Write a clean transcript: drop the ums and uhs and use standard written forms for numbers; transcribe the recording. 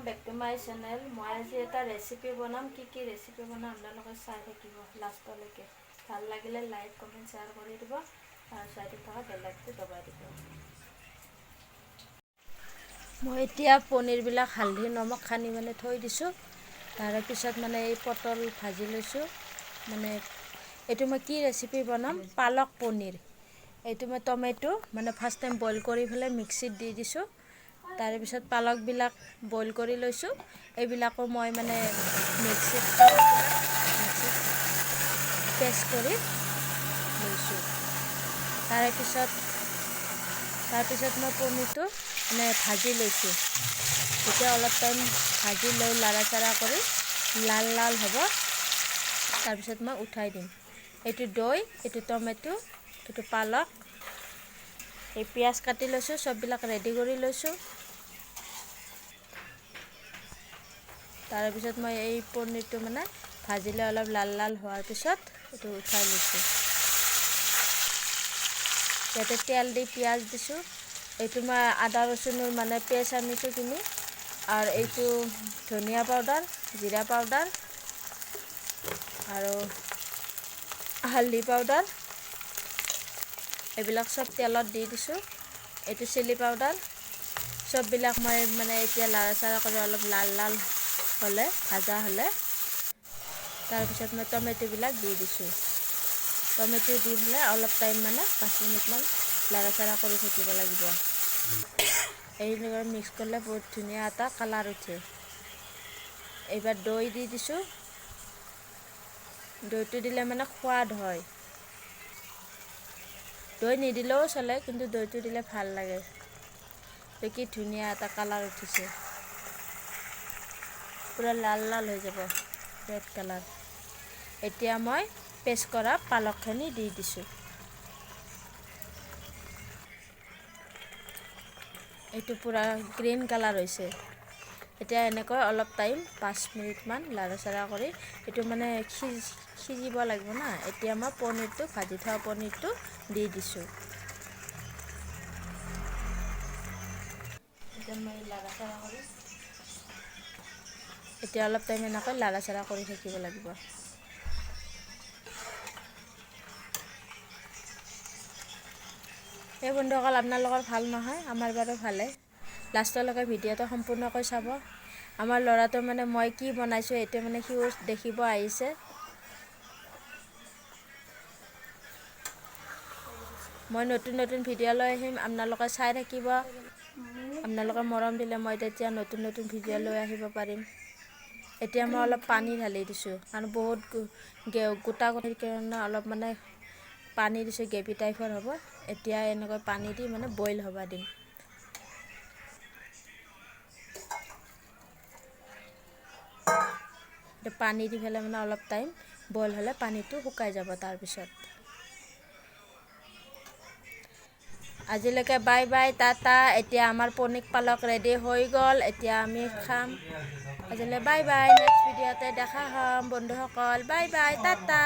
back to my channel. মই আজি এটা ৰেচিপি বনাম কি ৰেচিপি বনাম আপোনালোকে চাই থাকিব লাষ্টলৈকে ভাল লাগিলে লাইক কমেন্ট শেয়াৰ কৰি দিব আৰু চাইতে থকা বেল আইকনটো দবাই দিব মই এতিয়া পনীৰ বিলাক হালধি নমক খানি মানে থৈ দিছো তাৰ পিছত মানে এই পটল ভাজি লৈছো মানে এটো মই কি ৰেচিপি বনাম পালক পনীৰ এইটো মই টমেটো মানে ফাৰ্স্ট টাইম বইল কৰি ফেলে মিক্সিত দি দিছো তাৰ পিছত পালক বিলাক বইল কৰি লৈছো এইবিলাকো মই মানে মিক্সিত পেষ্ট কৰি লৈছো তাৰ পিছত মই পনীৰটো মানে ভাজি লৈছো এতিয়া অলপ টাইম ভাজি লৈ লাৰা চাৰা কৰি লাল লাল হ'ব তাৰ পিছত মই উঠাই দিম এটো দই এটো টমেটো এটো পালক এই পিয়াজ কাটি লৈছো সব বিলাক ৰেডি কৰি লৈছো তাৰ পিছত মই এই পনীৰটো মানে ভাজিলে অলপ লাল লাল হোৱাৰ পিছত এটো উঠাই লৈছো ইয়াতে তেল দি পিয়াজ দিছো এইটো মই আদা ৰসুনৰ মানে পেষ্ট আনিছো কিনি আৰু এইটো ধনিয়া পাউডাৰ জিৰা পাউডাৰ আৰু হালধি পাউডাৰ এইবিলাক সব তেলত দি দিছো এইটো চিলি পাউডাৰ সব বিলাক মই মানে এতিয়া লাৰা চাৰা কৰি অলপ লাল লাল হলে ভাজা হলে তাৰ পিছত মই টমেটো বিলাক দি দিছো টমেটো দি ফেলে অলপ টাইম মানে 5 মিনিট মান লাৰা চাৰা কৰি থাকিব লাগিব এইবিলাক মিক্স কৰিলে বহুত ধুনীয়া এটা কালাৰ উঠে এবাৰ দই দি দিছো দইটো দিলে মানে সোৱাদ হয় দই নিদিলেও চলে কিন্তু দইটো দিলে ভাল লাগে দেখি ধুনীয়া এটা কালাৰ উঠিছে পুৰা লাল লাল হৈ যাব ৰেড কালাৰ এতিয়া মই পেষ্ট কৰা পালকখিনি দি দিছো এইটো পুৰা গ্ৰীন কালাৰ হৈছে এতিয়া এনেকৈ অলপ টাইম 5 মিনিট মান লাৰা চাৰা কৰি এটো মানে সিজিব লাগিব না এতিয়া মই পনীৰটো ভাজি থোৱা পনীৰটো দি দিছো এতিয়া অলপ টাইম এনেকৈ লাৰা চাৰা কৰি থাকিব লাগিব এই বন্ধুসকল আপোনালোকৰ ভাল নহয় আমাৰ বাৰু ভালে লাষ্টলৈকে ভিডিঅটো সম্পূৰ্ণকৈ চাব আমাৰ লৰাটো মানে মই কি বনাইছো এতে মানে কি দেখিব আহিছে মই নতুন নতুন ভিডিঅ লৈ আহিম আপোনালোকে চাই থাকিব আপোনালোকে মৰম দিলে মই তেতিয়া নতুন নতুন ভিডিঅ লৈ আহিব পাৰিম এতিয়া মই অলপ পানী ঢালি দিছো আৰু বহুত গোটা কৰি কাৰণে অলপ মানে পানী দিছো গ্ৰেভি টাইপৰ হ'ব এতিয়া এনেকৈ পানী দি মানে বইল হবা দিম পানী দি ফেলে মানে অলপ টাইম বইল হলে পানীটো শুকাই যাব তাৰ পিছত আজিলৈকে বাই বাই টাটা এতিয়া আমাৰ পনীৰ পালক ৰেডি হৈ গল এতিয়া আমি খাম আজিলৈ বাই বাই নেক্সট ভিডিঅতে দেখা হম বন্ধুসকল বাই বাই টাটা